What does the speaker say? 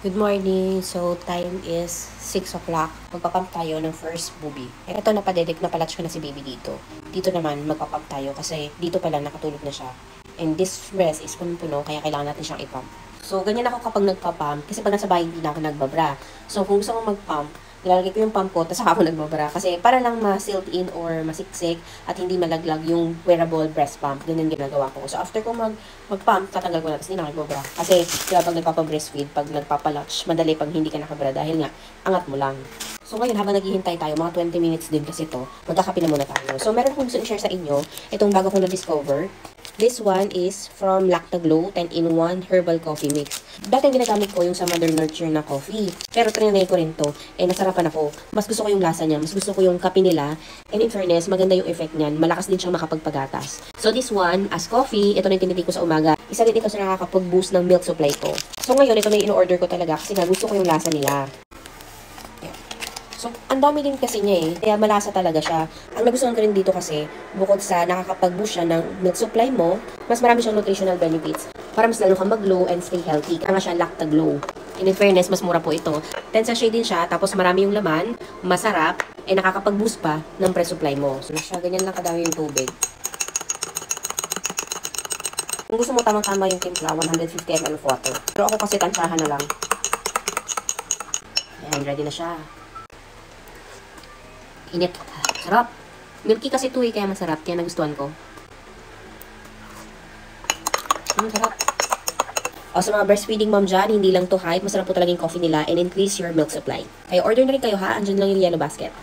Good morning. So, time is 6 o'clock. Magpapump tayo ng first booby. Ito, napadedek na palatch ko na si baby dito. Dito naman, magpapump tayo kasi dito pala nakatulog na siya. And this breast is punong-puno, kaya kailangan natin siyang ipump. So, ganyan ako kapag nagpapump. Kasi pag nasa bahay, hindi na ako nagbabra. So, kung gusto mo magpump, nilalagay ko yung pump ko, tapos saka ako nagbabra. Kasi para lang ma-sealed in or masiksik at hindi malaglag yung wearable breast pump. Ganyan ginagawa ko. So, after ko mag-pump, tatanggal ko na, tapos hindi na nagbabra. Kasi, diba, pag nagpapa-breastfeed, pag nagpapa-latch, madali pag hindi ka nakabra dahil nga, angat mo lang. So, ngayon, habang naghihintay tayo, mga 20 minutes din kasi to, magkakape na muna tayo. So, meron kong gusto i-share sa inyo, itong bago ko na-discover. This one is from Lactaglow 10-in-1 Herbal Coffee Mix. Dati ang ginagamit ko yung sa Mother Nurture na coffee. Pero trinay ko rin to. Nasarapan ako. Mas gusto ko yung lasa niya. Mas gusto ko yung kape nila. And in fairness, maganda yung effect niyan. Malakas din siyang makapagpagatas. So this one, as coffee, ito na yung tinitake ko sa umaga. Isa din ito sa nakakapag-boost ng milk supply ko. So ngayon, ito na yung in-order ko talaga kasi nga gusto ko yung lasa nila. So, ang dami din kasi niya kaya malasa talaga siya. Ang nagustuhan ko rin dito kasi, bukod sa nakakapag-boost siya ng milk supply mo, mas marami siyang nutritional benefits para mas lalo kang mag-glow and stay healthy. Kaya nga siya Lactaglow. And in fairness, mas mura po ito. 10 sachet din siya, tapos marami yung laman, masarap, nakakapag-boost pa ng pre-supply mo. So, siya, ganyan lang kadami yung tubig. Kung gusto mo tamang-tama yung timpla, 150 ml of water. Pero ako kasi tansyahan na lang. Ayan, ready na siya. Init. Sarap. Milky kasi ito kaya masarap. Kaya nagustuhan ko. Sarap. O sa mga breastfeeding mom dyan, hindi lang to hype. Masarap po talaga yung coffee nila and increase your milk supply. Kaya order na rin kayo ha. Andyan lang yung yellow basket.